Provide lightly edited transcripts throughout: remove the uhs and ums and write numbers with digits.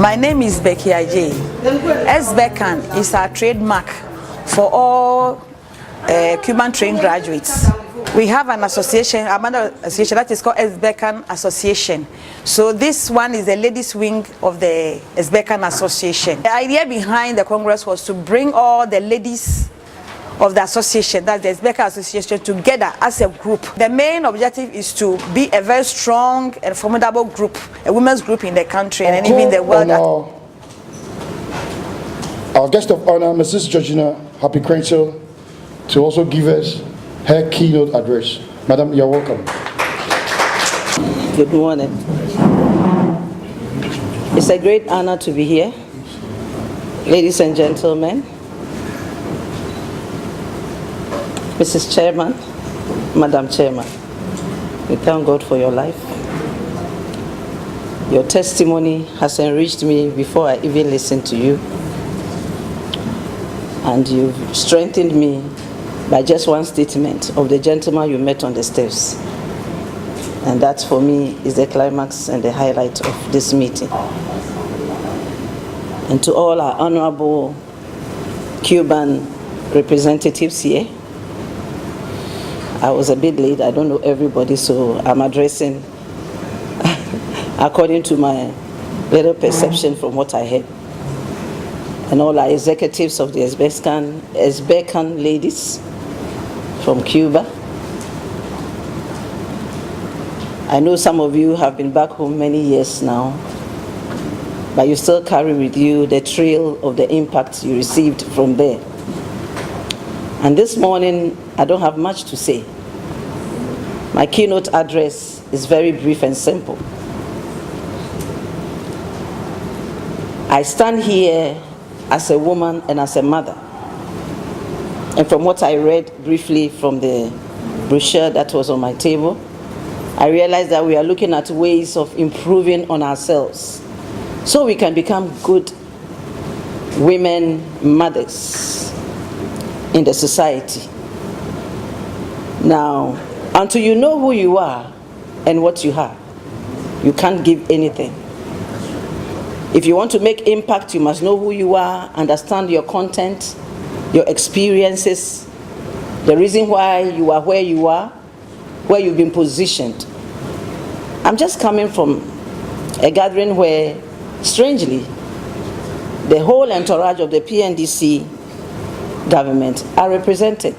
My name is Becky Ajay. SBECAN is our trademark for all Cuban trained graduates. We have an association, another association that is called SBECAN Association. So this one is the ladies' wing of the SBECAN Association. The idea behind the Congress was to bring all the ladies of the association, that's the SBECAN Association, together as a group. The main objective is to be a very strong and formidable group, a women's group in the country and even the world. Our guest of honor, Mrs. Georgina Happy Crenshaw, to also give us her keynote address. Madam, you're welcome. Good morning. It's a great honor to be here. Ladies and gentlemen, Mrs. Chairman, Madam Chairman, we thank God for your life. Your testimony has enriched me before I even listened to you. And you've strengthened me by just one statement of the gentleman you met on the steps. And that, for me, is the climax and the highlight of this meeting. And to all our honorable Cuban representatives here, I was a bit late. I don't know everybody, so I'm addressing according to my little perception from what I heard. And all our executives of the SBECAN ladies from Cuba. I know some of you have been back home many years now, but you still carry with you the trail of the impact you received from there. And this morning, I don't have much to say. My keynote address is very brief and simple. I stand here as a woman and as a mother. And from what I read briefly from the brochure that was on my table, I realized that we are looking at ways of improving on ourselves so we can become good women, mothers in the society. Now, until you know who you are and what you have, you can't give anything. If you want to make impact, you must know who you are, understand your content, your experiences, the reason why you are where you are, where you've been positioned. I'm just coming from a gathering where, strangely, the whole entourage of the PNDC government are represented.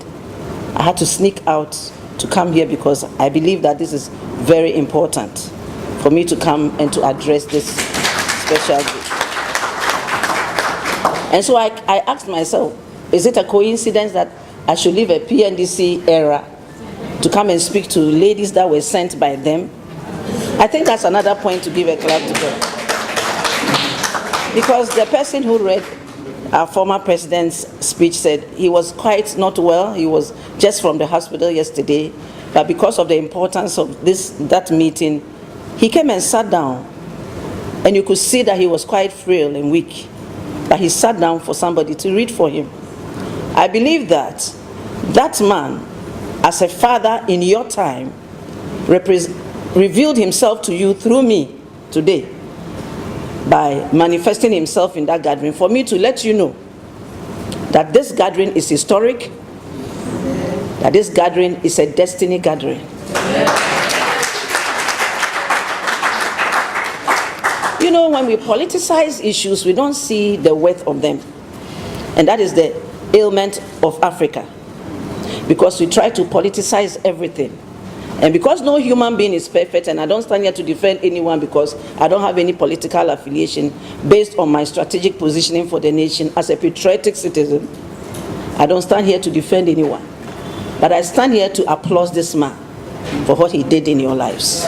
I had to sneak out to come here because I believe that this is very important for me to come and to address this special group. And so I asked myself, is it a coincidence that I should leave a PNDC era to come and speak to ladies that were sent by them? I think that's another point to give a clap to them. Because the person who read our former president's speech said he was quite not well. He was just from the hospital yesterday. But because of the importance of that meeting, he came and sat down. And you could see that he was quite frail and weak. But he sat down for somebody to read for him. I believe that that man, as a father in your time, revealed himself to you through me today by manifesting himself in that gathering for me to let you know that this gathering is historic, that this gathering is a destiny gathering. You know, when we politicize issues, we don't see the worth of them. And that is the ailment of Africa. Because we try to politicize everything. And because no human being is perfect, and I don't stand here to defend anyone because I don't have any political affiliation, based on my strategic positioning for the nation as a patriotic citizen, I don't stand here to defend anyone. But I stand here to applaud this man for what he did in your lives.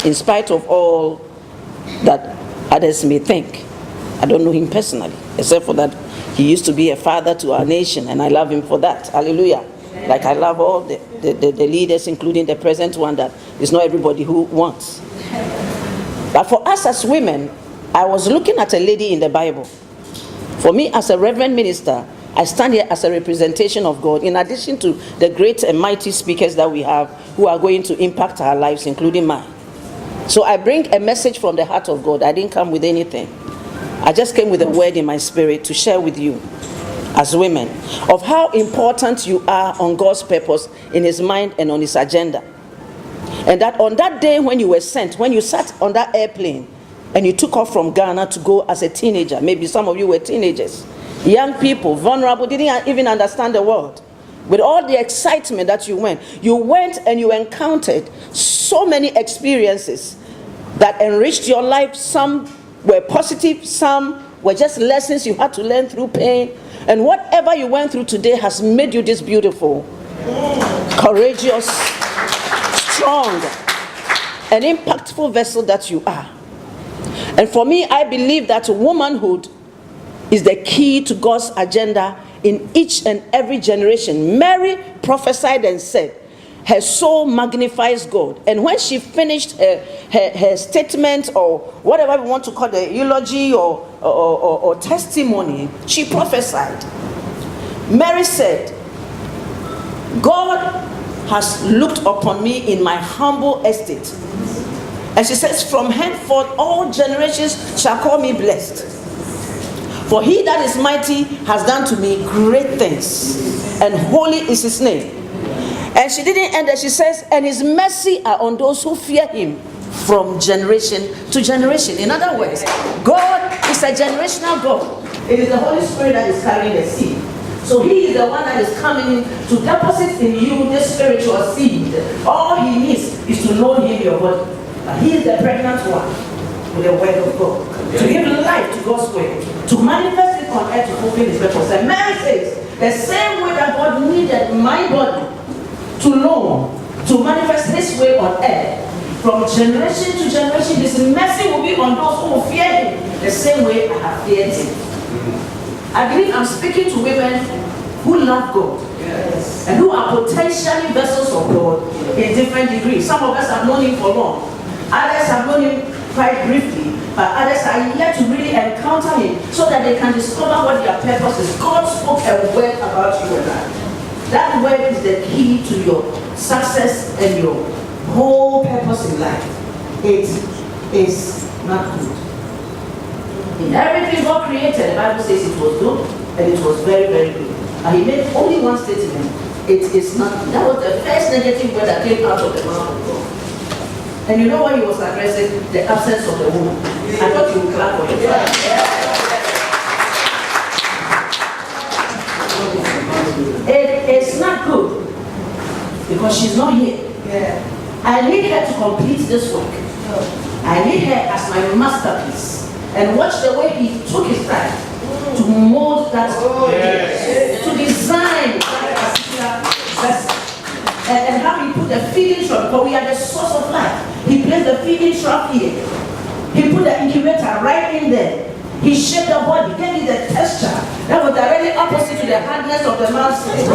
In spite of all that others may think, I don't know him personally, except for that he used to be a father to our nation, and I love him for that. Hallelujah. Like I love all the leaders, including the present one, that is not everybody who wants. But for us as women, I was looking at a lady in the Bible. For me, as a reverend minister, I stand here as a representation of God, in addition to the great and mighty speakers that we have who are going to impact our lives, including mine. So I bring a message from the heart of God. I didn't come with anything. I just came with a word in my spirit to share with you as women of how important you are on God's purpose in his mind and on his agenda. And that on that day when you were sent, when you sat on that airplane and you took off from Ghana to go as a teenager, maybe some of you were teenagers, young people, vulnerable, didn't even understand the world. With all the excitement that you went and you encountered so many experiences that enriched your life. Some were positive, some were just lessons you had to learn through pain. And whatever you went through today has made you this beautiful, courageous, strong, and impactful vessel that you are. And for me, I believe that womanhood is the key to God's agenda in each and every generation. Mary prophesied and said, her soul magnifies God. And when she finished her statement, or whatever we want to call the eulogy or testimony, she prophesied. Mary said, God has looked upon me in my humble estate. And she says, from henceforth all generations shall call me blessed. For he that is mighty has done to me great things, and holy is his name. And she didn't end there. She says, and his mercy are on those who fear him from generation to generation. In other words, God is a generational God. It is the Holy Spirit that is carrying the seed. So he is the one that is coming in to deposit in you this spiritual seed. All he needs is to load him your body. But he is the pregnant one with the word of God. To give life to God's word. To manifest it on earth to fulfill his purpose. And Mary says, the same way that God needed my body to know, to manifest his way on earth, from generation to generation, his mercy will be on those who will fear him the same way I have feared him. I believe I'm speaking to women who love God, yes, and who are potentially vessels of God in different degrees. Some of us have known him for long, others have known him quite briefly, but others are yet to really encounter him so that they can discover what their purpose is. God spoke a word about you and I. That word is the key to your success and your whole purpose in life. It is not good. In everything God created, the Bible says it was good and it was very, very good. And he made only one statement: it is not good. That was the first negative word that came out of the mouth of God. And you know what he was addressing? The absence of the woman. I thought you would clap for it. It is not good because she's not here. I need her to complete this work. I need her as my masterpiece. And watch the way he took his time to mold that, to design that particular vessel. And how he put the feeding trough, but we are the source of life. He placed the feeding trough here. He put the incubator right in there. He shaped the body, gave it the texture that was directly opposite to the hardness of the man's skin.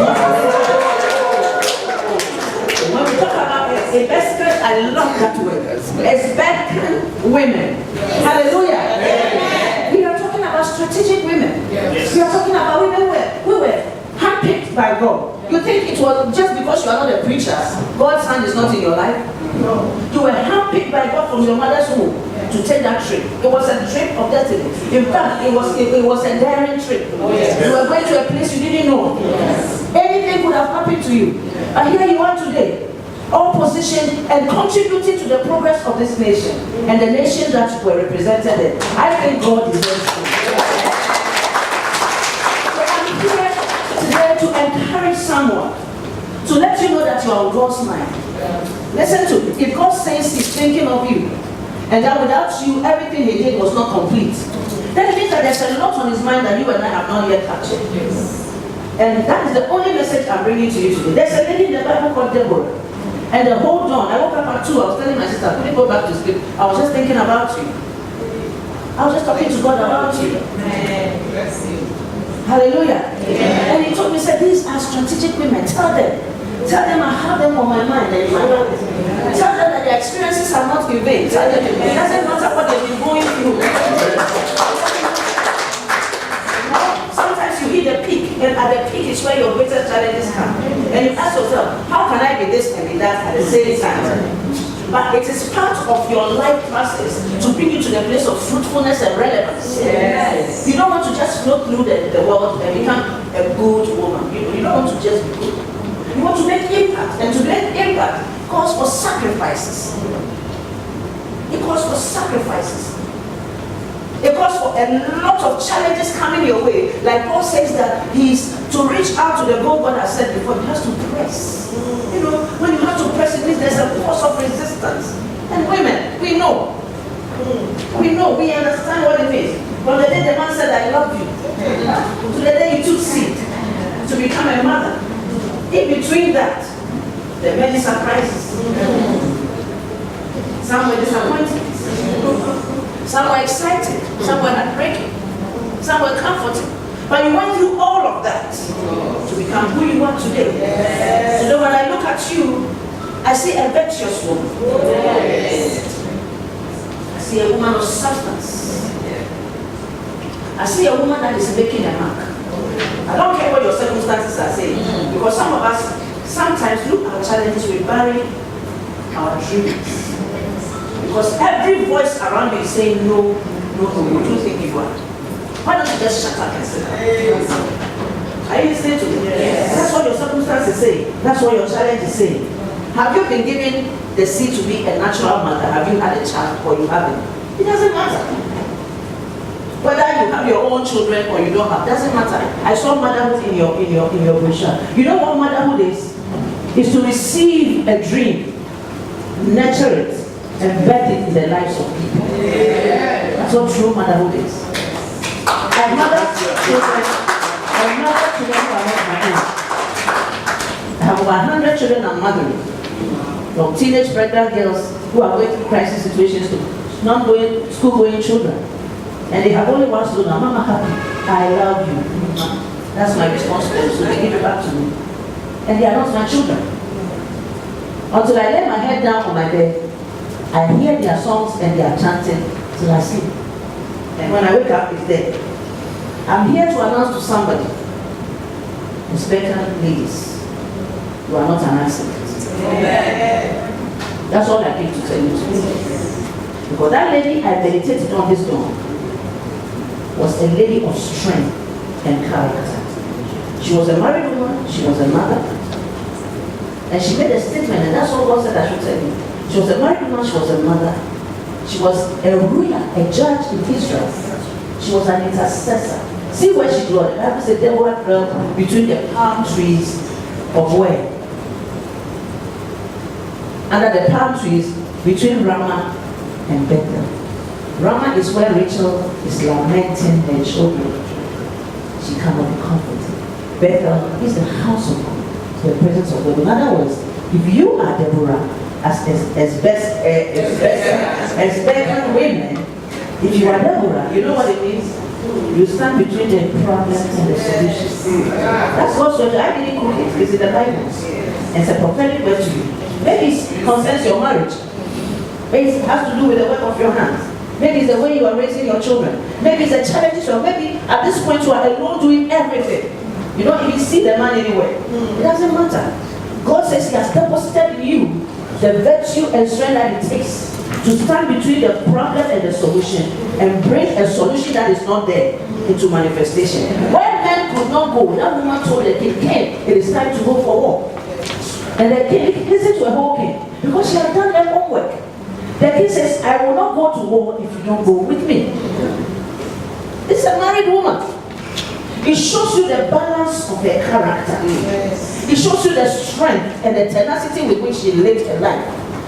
When we talk about a basket, I love that word. Esbekan women. Hallelujah. Amen. We are talking about strategic women. Yes. We are talking about women who were handpicked by God. You think it was just because you are not a preacher, God's hand is not in your life? No. You were handpicked by God from your mother's womb to take that trip. It was a trip of destiny. In fact, it was a daring trip. Yes. You were going to a place you didn't know. Yes. Anything could have happened to you. And here you are today, all positioned and contributing to the progress of this nation and the nations that were represented there. I think God deserves it. So I'm here today to encourage someone, to let you know that you are on God's mind. Listen to it. If God says he's thinking of you, and that without you, everything he did was not complete, then it means that there's a lot on his mind that you and I have not yet captured. And that is the only message I'm bringing to you today. There's a lady in the Bible called Deborah. And the whole dawn, I woke up at 2, I was telling my sister, I couldn't go back to sleep. I was just thinking about you. I was just talking to God about you. Hallelujah. And he told me, said, these are strategic women. Tell them I have them on my mind and in my heart. Tell them that their experiences are not in vain. Tell them it doesn't matter what they've been going through. Sometimes you hit a peak, and at the peak is where your greatest challenges come. And you ask yourself, how can I be this and be that at the same time? but it is part of your life process to bring you to the place of fruitfulness and relevance. Yes. You don't want to just flow through the world and become a good woman. You don't want to just be good. You want to make impact, and to make impact calls for sacrifices. It calls for sacrifices. It calls for a lot of challenges coming your way. Like Paul says that he's to reach out to the goal God has said before, he has to press. You know, when you have to press, it means there's a force of resistance. And women, we know. We understand what it means. From the day the man said, I love you, to the day you took seed to become a mother. In between that, there are many surprises. Some were disappointed. Some were excited, some were heartbreaking, some were comforting. But you went through all of that to become who you are today. Yes. So when I look at you, I see a virtuous woman. Yes. I see a woman of substance. I see a woman that is making a mark. I don't care what your circumstances are saying, because some of us sometimes look at our challenges, we bury our dreams. Because every voice around you is saying, no, who do you think you are? Why don't you just shut up and sit down? Are you listening to me? Yes. That's what your circumstance is saying. That's what your challenge is saying. Have you been given the seed to be a natural mother? Have you had a child or you haven't? It doesn't matter. Whether you have your own children or you don't have, doesn't matter. I saw motherhood in your brochure. You know what motherhood is? Is to receive a dream, nurture it, and birth it in the lives of people. Yeah. That's what true motherhood is. I have mother children who are not my own. I have over 100 children I'm mothering. From teenage pregnant girls who are going through crisis situations to non-going, school-going children. And they have only one slogan, Mama happy, I love you. That's my response to them, so they give it back to me. And they are not my children. Until I lay my head down on my bed, I hear their songs and they are chanting till I sleep. And when I wake up, it's there. I'm here to announce to somebody, expectant ladies, you are not an accident. That's all I came to tell you today. Because that lady I meditated on this dawn was a lady of strength and character. She was a married woman, she was a mother, and she made a statement, and that's all God said I should tell you. She was a married woman, she was a mother, she was a ruler, a judge in Israel. She was an intercessor. See where she dwelt. The Bible said Deborah dwelt between the palm trees of where? Under the palm trees between Ramah and Bethel. Ramah is where Rachel is lamenting her children. She cannot be comforted. Bethel is the house of God, the presence of God. In other words, if you are Deborah, as better women, if you are Deborah, you know what it means? You stand between the problems and the solutions. That's what I didn't cook it. It's in the Bible. It's a prophetic word to you. Maybe it concerns your marriage. Maybe it has to do with the work of your hands. Maybe it's the way you are raising your children. Maybe it's the challenges, or maybe at this point you are alone doing everything. You don't even see the man anywhere. It doesn't matter. God says He has deposited in you the virtue and strength that it takes to stand between the problem and the solution and bring a solution that is not there into manifestation. When men could not go, that woman told the king, it is time to go for war. And the king listened to a whole king because she had done her homework. The king says, I will not go to war if you don't go with me. It's a married woman. It shows you the balance of her character. Yes. It shows you the strength and the tenacity with which she lived her life.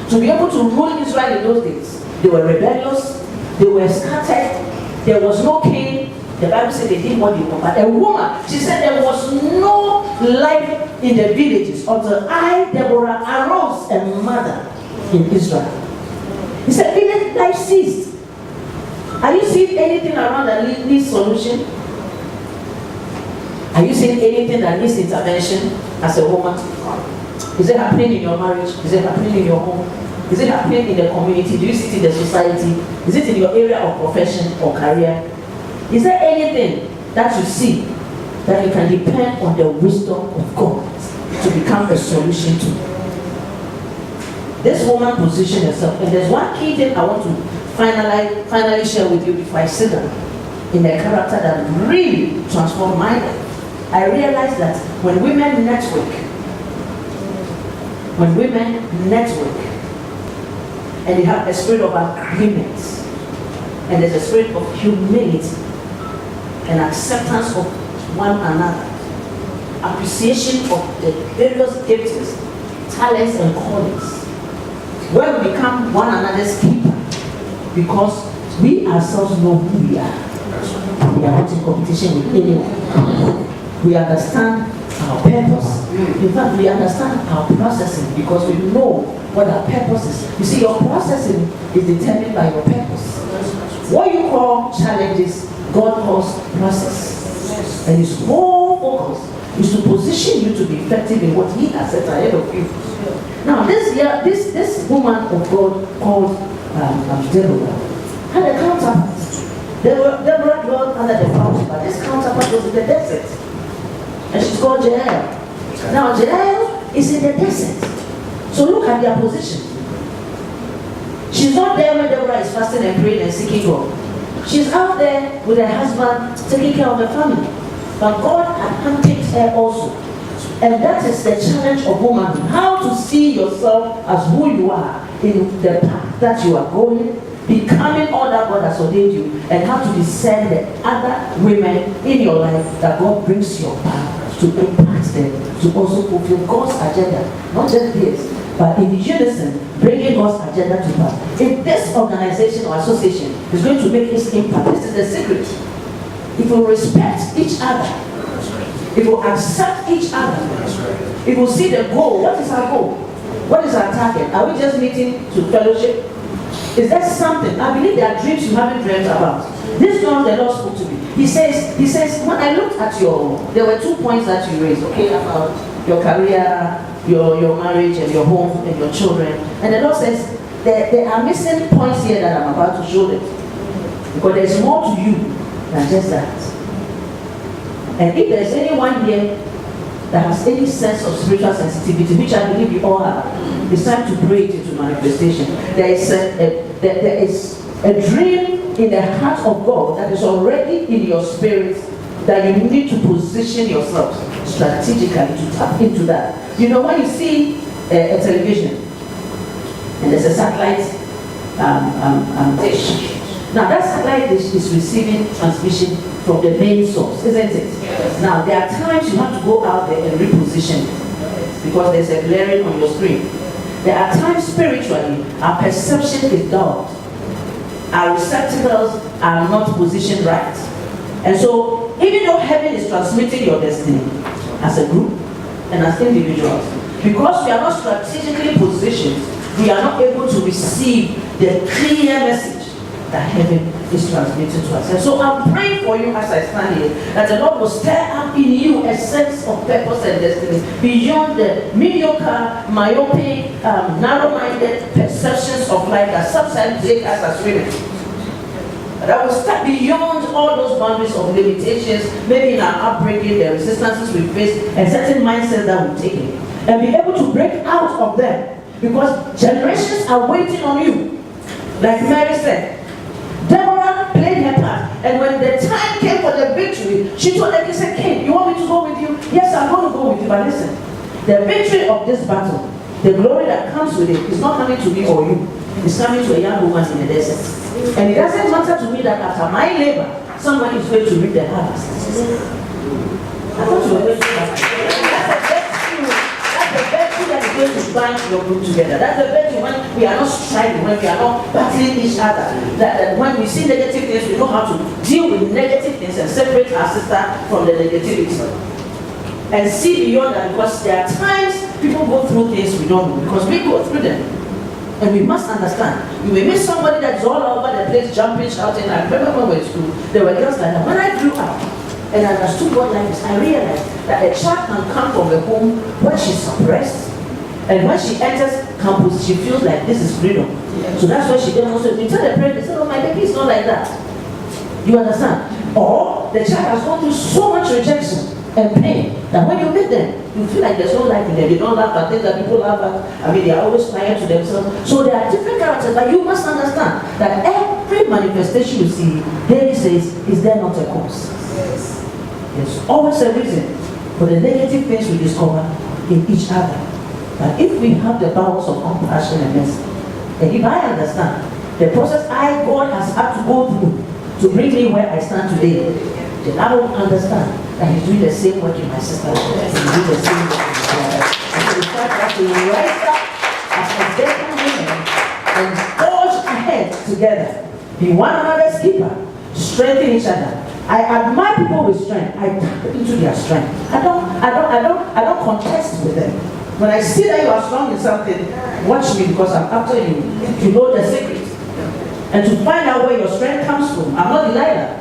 To be able to rule Israel in those days, they were rebellious, they were scattered, there was no king. The Bible said they did what they wanted. But a woman, she said there was no life in the villages until I, Deborah, arose and mother in Israel. He said, village life ceased. Are you seeing anything around that needs solution? Are you seeing anything that needs intervention as a woman? Is it happening in your marriage? Is it happening in your home? Is it happening in the community? Do you see it in the society? Is it in your area of profession or career? Is there anything that you see that you can depend on the wisdom of God to become a solution to? this woman positioned herself. And there's one key thing I want to finally share with you before I sit down, in a character that really transformed my life. I realized that when women network, and you have a spirit of agreement, and there's a spirit of humility and acceptance of one another, appreciation of the various giftings, talents, and callings, where we become one another's keeper, because we ourselves know who we are. We are not in competition with anyone. We understand our purpose. In fact, we understand our processing because we know what our purpose is. You see, your processing is determined by your purpose. What you call challenges, God calls process. And His whole focus is to position you to be effective in what He has set ahead of you. Now, this woman of God called Deborah had a counterpart. Deborah dwelt under the mountain, but this counterpart was in the desert. And she's called Jael. Now, Jael is in the desert. So look at their position. She's not there when Deborah is fasting and praying and seeking God. She's out there with her husband, taking care of her family. But God had handpicked her also. And that is the challenge of womanhood. How to see yourself as who you are in the path that you are going, becoming all that God has ordained you, and how to discern the other women in your life that God brings your path to impact them, to also fulfill God's agenda, not just this, but in unison, bringing God's agenda to pass. If this organization or association is going to make its impact, this is the secret. If we respect each other, if we accept each other, if we see the goal, what is our goal? What is our target? Are we just meeting to fellowship? Is that something? I believe there are dreams you haven't dreamt about. This one the Lord spoke to me. He says, when I looked at there were 2 points that you raised, okay, about your career, your marriage, and your home, and your children. And the Lord says, there are missing points here that I'm about to show them. Because there's more to you than just that. And if there's anyone here that has any sense of spiritual sensitivity, which I believe you all have, it's time to pray it into manifestation. There is a dream in the heart of God that is already in your spirit that you need to position yourself strategically to tap into that. You know, when you see a television and there's a satellite dish. Now that satellite dish is receiving transmission from the main source, isn't it? Yes. Now there are times you have to go out there and reposition it because there's a glaring on your screen. There are times spiritually our perception is dulled. Our receptacles are not positioned right. And so even though heaven is transmitting your destiny as a group and as individuals, because we are not strategically positioned, we are not able to receive the clear message that heaven is transmitting to us. And so I'm praying for you as I stand here, that the Lord will stir up in you a sense of purpose and destiny beyond the mediocre, myopic, narrow-minded perceptions of life that sometimes take us as women. That will step beyond all those boundaries of limitations, maybe in our upbringing, the resistances we face, and certain mindsets that we've taken, and be able to break out of them, because generations are waiting on you. Like Mary said, Deborah played her part, and when the time came for the victory, she told the king, said, "King, you want me to go with you? Yes, I'm going to go with you, but listen, the victory of this battle, the glory that comes with it, is not coming to me or you. It's coming to a young woman in the desert. And it doesn't matter to me that after my labor, somebody is going to reap the harvest." I thought you were going to that. That's the virtue that is going to bind your group together. That's the virtue when we are not striving, when we are not battling each other. That when we see negative things, we know how to deal with negative things and separate our sister from the negativity. And see beyond that, because there are times people go through things we don't know, because we go through them. And we must understand. You may meet somebody that's all over the place, jumping, shouting. I remember when we were in school, there were girls like that. When I grew up and I understood what life is, I realized that a child can come from a home where she's suppressed. And when she enters campus, she feels like this is freedom. So that's why she can also, you tell the parent, they say, "Oh, my baby is not like that." You understand? Or the child has gone through so much rejection and pain that when you meet them, You feel like there's no life in them. They don't laugh at things that people laugh at. I mean, they are always quiet to themselves. So there are different characters, but you must understand that every manifestation you see, David says, is there not a cause? Yes. There's always a reason for the negative things we discover in each other. But if we have the powers of compassion and mercy, and if I understand the process God has had to go through to bring me where I stand today, then I will understand that He's doing the same work in my sister. He's doing the same work in my brother. And so we try to rise up as a better women and forge ahead together. Be one another's keeper. Strengthen each other. I admire people with strength. I tap into their strength. I don't contest with them. When I see that you are strong in something, watch me because I'm after you to know the secret and to find out where your strength comes from. I'm not Delilah,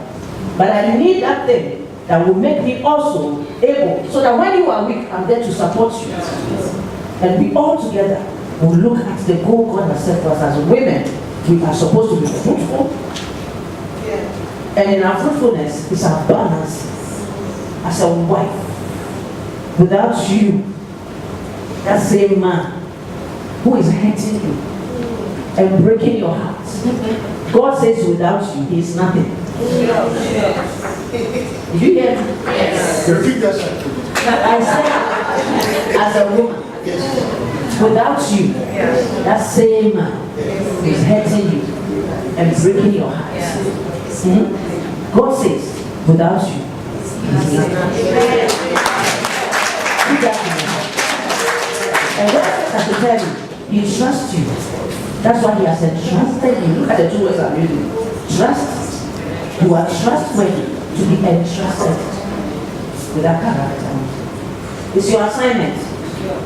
but I need that thing that will make me also able, so that when you are weak, I'm there to support you. And we all together will look at the goal God has set for us as women. We are supposed to be fruitful. And in our fruitfulness is our balance as a wife. Without you, that same man who is hurting you and breaking your heart, God says without you, he is nothing. Did you hear me? Yes. Repeat that sentence. I said, as a woman, without you, that same man is hurting you and breaking your heart. God says, without you, he's nothing. And God has to tell you, he trusts you. That's why he has entrusted you. Look at the two words I'm using. Trust. You are trustworthy to be entrusted with that character. It's your assignment.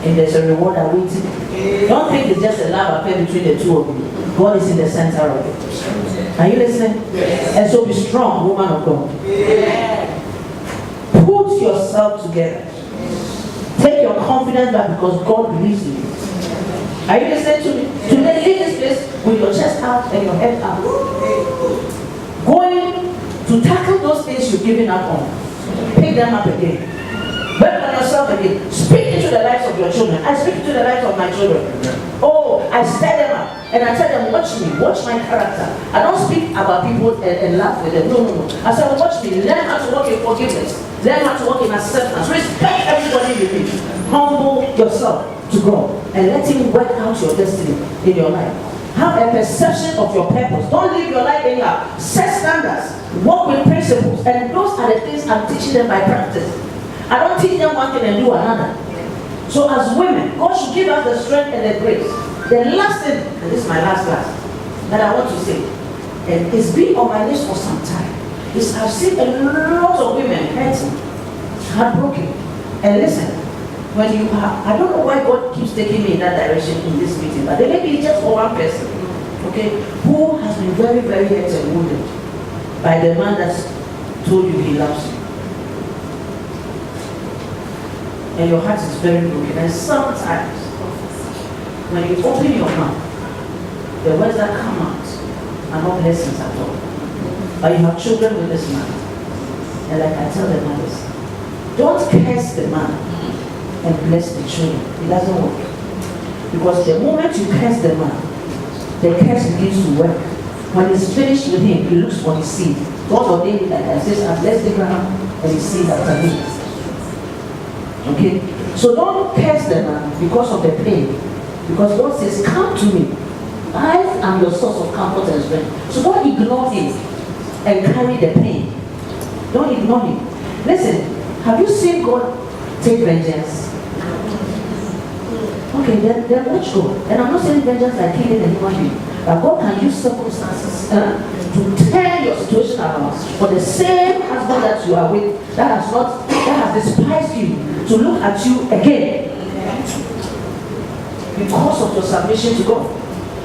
And there's a reward awaiting. Don't think it's just a love affair between the two of you. God is in the center of it. Are you listening? Yes. And so be strong, woman of God. Yes. Put yourself together. Take your confidence back because God believes in you. Are you listening to me? Today, leave this place with your chest out and your head up. Going to tackle those things you've given up on. Pick them up again. Work on yourself again. Speak into the lives of your children. I speak into the lives of my children. Oh, I stir them up and I tell them, watch me, watch my character. I don't speak about people and laugh with them. No. I say, watch me, learn how to walk in forgiveness. Learn how to walk in acceptance. Respect everybody you meet. Humble yourself to God and let Him work out your destiny in your life. Have a perception of your purpose. Don't live your life anyhow. Set standards. Work with principles. And those are the things I'm teaching them by practice. I don't teach them one thing and do another. So as women, God should give us the strength and the grace. The last thing, and this is my last class, that I want to say, and it's been on my list for some time, is I've seen a lot of women hurting, heartbroken. And listen, when you are, I don't know why God keeps taking me in that direction in this meeting, but there may be just for one person, okay, who has been very, very hurt and wounded by the man that's told you he loves you. And your heart is very broken. And sometimes, when you open your mouth, the words that come out are not blessings at all. But you have children with this man. And like I tell the mothers, don't curse the man and bless the children. It doesn't work. Because the moment you curse the man, the curse begins to work. When it's finished with him, he looks for his seed. God ordained it like I says, I bless the ground and his seed after me. Okay? So don't curse the man because of the pain. Because God says, come to me. I am your source of comfort and strength. So don't ignore him and carry the pain. Don't ignore him. Listen, have you seen God take vengeance? Okay, then watch God. And I'm not saying vengeance like killing anyone being. But God can use circumstances to turn your situation around. For the same husband that you are with, that has despised you, to look at you again. Because of your submission to God.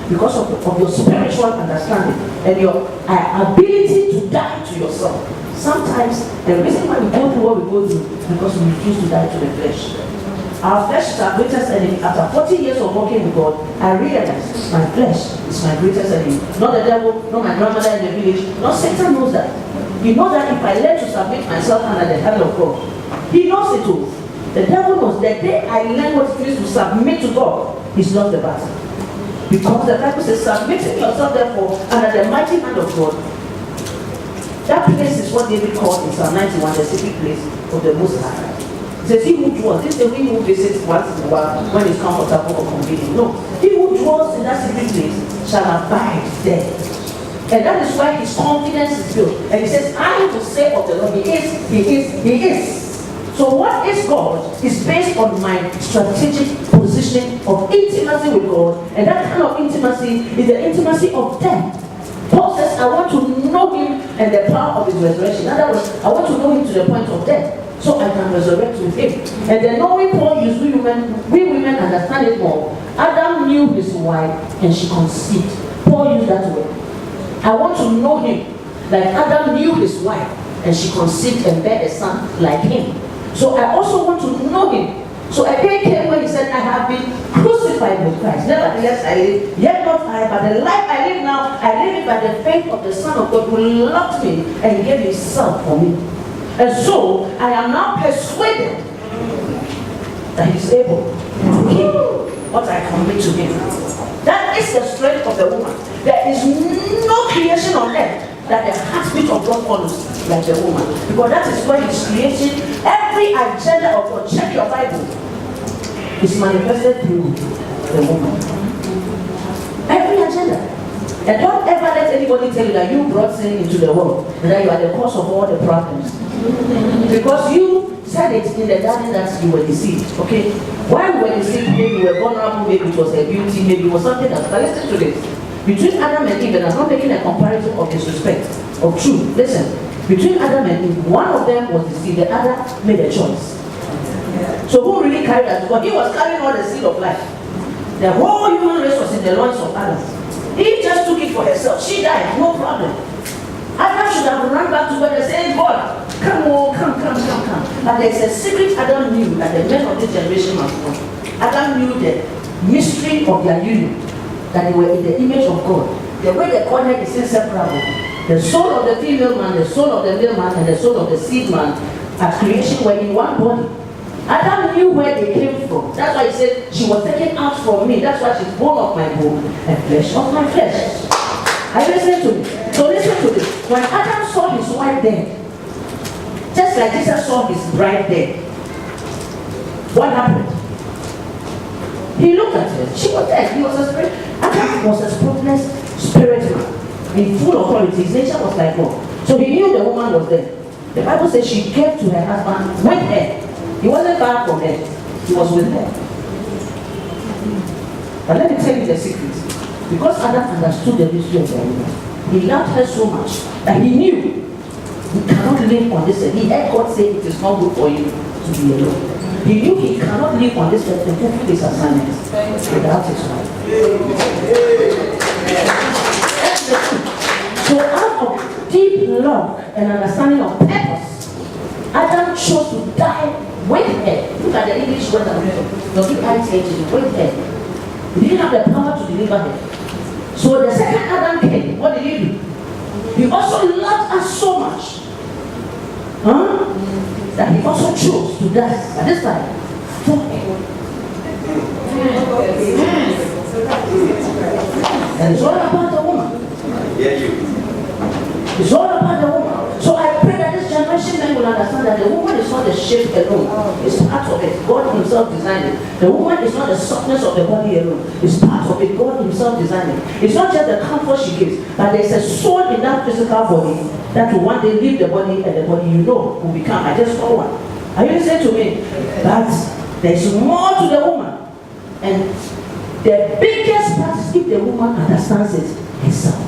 Because of your spiritual understanding and your ability to die to yourself. Sometimes the reason why we go through what we go through is because we refuse to die to the flesh. Our flesh is our greatest enemy. After 40 years of walking with God, I realized my flesh is my greatest enemy. Not the devil, not my grandmother in the village. Not Satan knows that. He knows that if I learn to submit myself under the hand of God, he knows it all. The devil knows the day I learn what it means to submit to God, he's lost the battle. Because the Bible says, submitting yourself therefore under the mighty hand of God. That place is what David called in Psalm 91, the secret place of the Most High. It says, he who dwells, this is the he who visits once in a while when it's comfortable or convenient. No, he who dwells in that secret place shall abide there. And that is why his confidence is built. And he says, I will say of the Lord, he is, he is, he is. So what is God is based on my strategic positioning of intimacy with God. And that kind of intimacy is the intimacy of death. Paul says, I want to know him and the power of his resurrection. In other words, I want to know him to the point of death, so I can resurrect with him. And then knowing Paul used, we women understand it more. Adam knew his wife and she conceived. Paul used that word. I want to know him like Adam knew his wife and she conceived and bare a son like him. So I also want to know him. So a day came when he said, I have been crucified with Christ. Nevertheless I live, yet not I, but the life I live now, I live it by the faith of the Son of God who loved me and gave himself for me. And so I am now persuaded that he's able to keep what I commit to him. That is the strength of the woman. There is no creation on earth that the heartbeat of God follows like the woman. Because that is where he's creating every agenda of God. Check your Bible. It's manifested through the woman. Every agenda. And don't ever let anybody tell you that you brought sin into the world and that you are the cause of all the problems. Because you said it in the garden that you were deceived. Okay? While we were deceived, maybe we were vulnerable, maybe it was a beauty, maybe it was something else. But listen to this. Between Adam and Eve, and I'm not making a comparison of disrespect, of truth. Listen, between Adam and Eve, one of them was deceived, the other made a choice. So who really carried that? Because he was carrying all the seed of life. The whole human race was in the loins of Adam. Eve just took it for herself. She died, no problem. Adam should have run back to God and said, God, come on, come. But there's a secret Adam knew that the men of this generation must know. Adam knew the mystery of their union, that they were in the image of God. The way the Godhead is inseparable. The soul of the female man, the soul of the male man, and the soul of the seed man at creation were in one body. Adam knew where they came from. That's why he said, she was taken out from me. That's why she's bone of my bone and flesh of my flesh. Are you listening to me? So listen to this. When Adam saw his wife dead, just like Jesus saw his bride dead, what happened? He looked at her. She was dead. He was a spirit. Adam was a spotless spirit man, in full authority. His nature was like God. So he knew the woman was dead. The Bible says she came to her husband with her. He wasn't far from her. He was with her. But let me tell you the secret. Because Adam understood the mystery of the woman, he loved her so much that he knew he cannot live on this earth. He heard God say it is not good for you to be alone. He knew he cannot live on this earth and fulfill his assignment without his wife. So out of deep love and understanding of purpose, Adam chose to die with her. Look at the English word I'm using. With her. He didn't have the power to deliver her. So the second Adam came, what did he do? He also loved us so much that he also chose to die at this time for her. And it's all about the woman. It's all about the woman. So I pray that this generation men will understand that the woman is not the shape alone. It's part of it. God himself designed it. The woman is not the softness of the body alone. It's part of it. God himself designed it. It's not just the comfort she gives, but there's a soul in that physical body that will one day leave the body, and the body will become. I just saw one. Are you listening to me? But there's more to the woman. And the biggest part is if the woman understands it herself.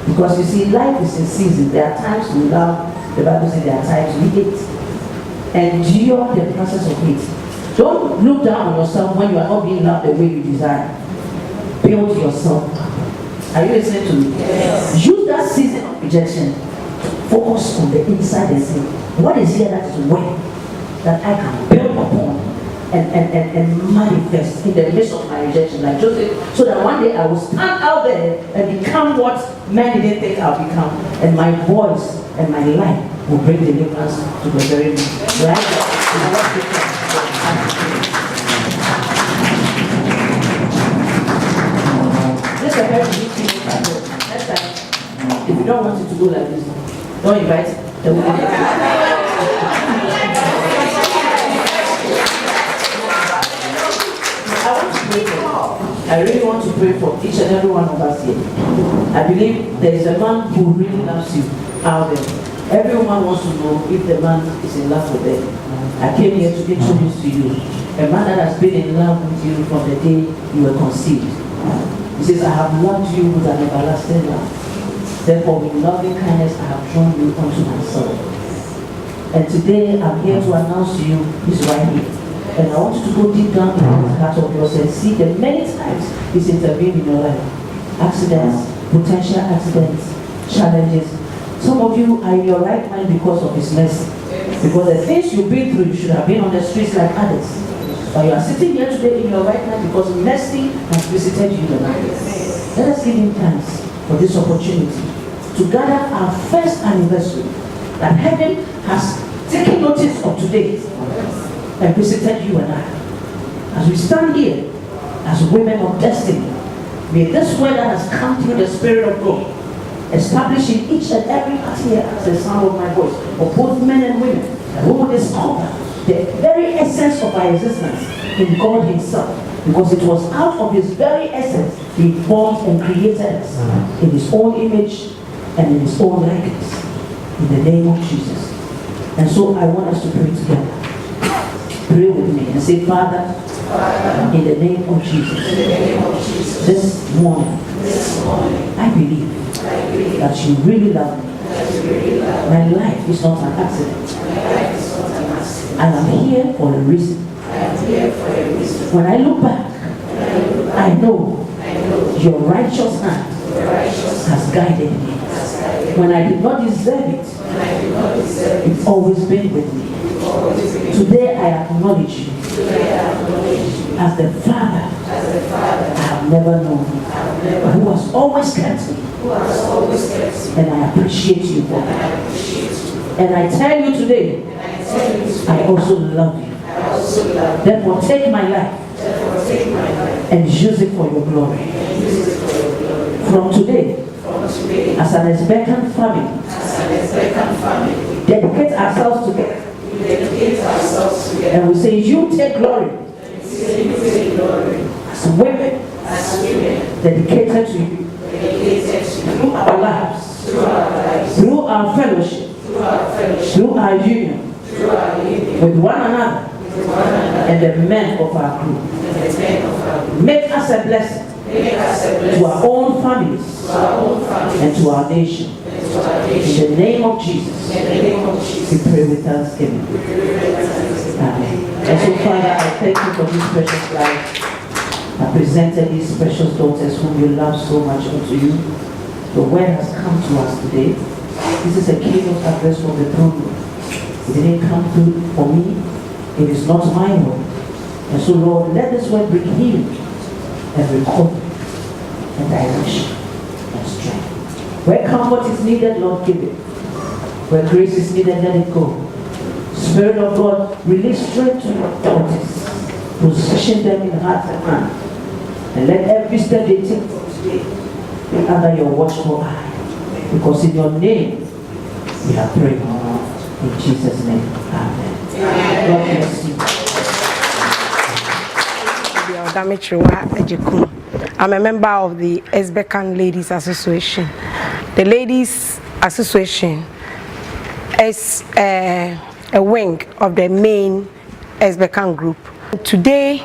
Because you see, life is in season. There are times we love, the Bible says there are times we hate. Endure the process of hate. Don't look down on yourself when you are not being loved the way you desire. Build yourself up. Are you listening to me? Yes. Use that season of rejection. Focus on the inside and say, what is here that is where that I can build upon and manifest in the midst of my rejection, like Joseph, so that one day I will stand out there and become what men didn't think I'll become, and my voice and my life will bring deliverance to the very end. Right? This is a very big thing. Next time, if you don't want it to go like this, don't invite the woman. I really want to pray for each and every one of us here. I believe there is a man who really loves you out there. Everyone wants to know if the man is in love with them. I came here to introduce to you a man that has been in love with you from the day you were conceived. He says, I have loved you with an everlasting love. Therefore, with loving kindness, I have drawn you unto myself. And today, I'm here to announce to you, he's right here. And I want you to go deep down into the heart of yours and see the many times he's intervened in your life. Accidents, potential accidents, challenges. Some of you are in your right mind because of his mercy. Because the things you've been through, you should have been on the streets like others. But you are sitting here today in your right mind because mercy has visited you. Let us give him thanks for this opportunity to gather our first anniversary that heaven has taken notice of today and visited you and I. As we stand here as women of destiny, may this word that has come through the Spirit of God establish in each and every heart here as the sound of my voice, of both men and women, and we will discover the very essence of our existence in God himself, because it was out of his very essence he formed and created us in his own image and in his own likeness, in the name of Jesus. And so I want us to pray together. Pray with me and say, Father, in the name of Jesus, this morning, I believe that you really love me. My life is not an accident. I am here for a reason. When I look back, I know your righteous hand has guided me. When I did not deserve it, it's always been with me. Today I acknowledge you as the Father I have never known, who has always kept me. And I appreciate you for that. And I tell you today, I also love you. Therefore, take my life and use it for your glory. From today, as an Uzbek family, dedicate ourselves together. And we say, you take glory. As women, dedicated to you. Through our lives, through our fellowship, through our union with one another and the men of our group. Make us a blessing to our own families and to our nation. In the name of Jesus, we pray with thanksgiving. Amen. And so, Father, I thank you for this precious life. I presented these precious daughters whom you love so much unto you. The word has come to us today. This is a keynote address from the throne room. It didn't come through for me. It is not my word. And so, Lord, let this word bring healing and recovery and direction and strength. Where comfort is needed, Lord, give it. Where grace is needed, let it go. Spirit of God, release strength to your daughters. Position them in heart and mind. And let every step they take from today be under your watchful eye. Because in your name, we have prayed. In Jesus' name, amen. God bless you. I'm a member of the Uzbek Ladies Association. The Ladies Association is a wing of the main Uzbek group. Today,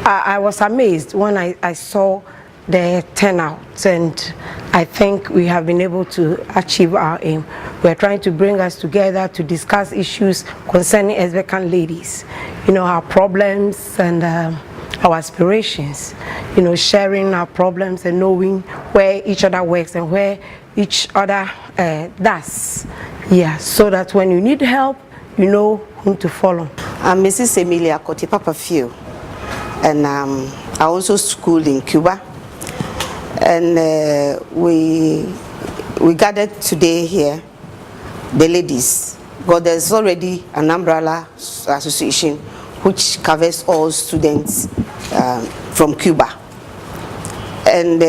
I was amazed when I saw the turnout, and I think we have been able to achieve our aim. We're trying to bring us together to discuss issues concerning Uzbek ladies, our problems and our aspirations, sharing our problems and knowing where each other works and where each other does. Yeah, so that when you need help, you know whom to follow. I'm Mrs. Emilia Kotipapa Few, and I also schooled in Cuba. And we gathered today here, the ladies, because there's already an umbrella association which covers all students from Cuba. And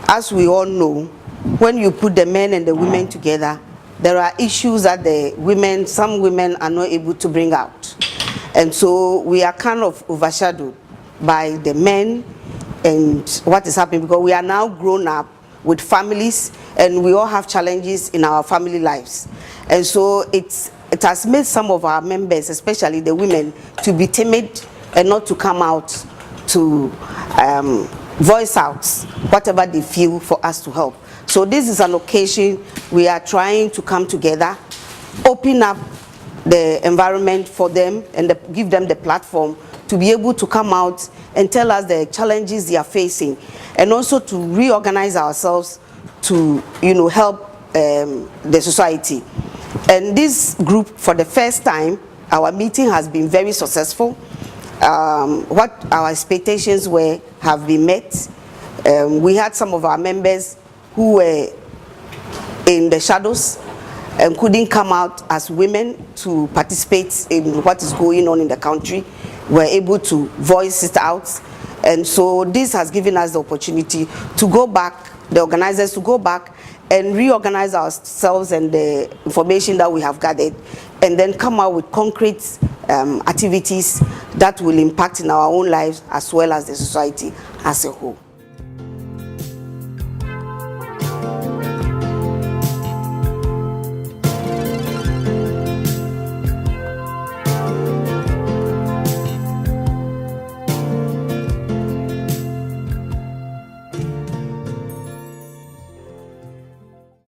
as we all know, when you put the men and the women together, there are issues that some women are not able to bring out. And so we are kind of overshadowed by the men and what is happening, because we are now grown up with families and we all have challenges in our family lives. And so it has made some of our members, especially the women, to be timid and not to come out to voice out whatever they feel for us to help. So this is an occasion we are trying to come together, open up the environment for them and give them the platform to be able to come out and tell us the challenges they are facing, and also to reorganize ourselves to, help the society. And this group, for the first time, our meeting has been very successful. What our expectations were have been met. We had some of our members who were in the shadows and couldn't come out as women to participate in what is going on in the country, were able to voice it out. And so this has given us the opportunity to go back, the organizers to go back and reorganize ourselves and the information that we have gathered, and then come out with concrete activities that will impact in our own lives as well as the society as a whole.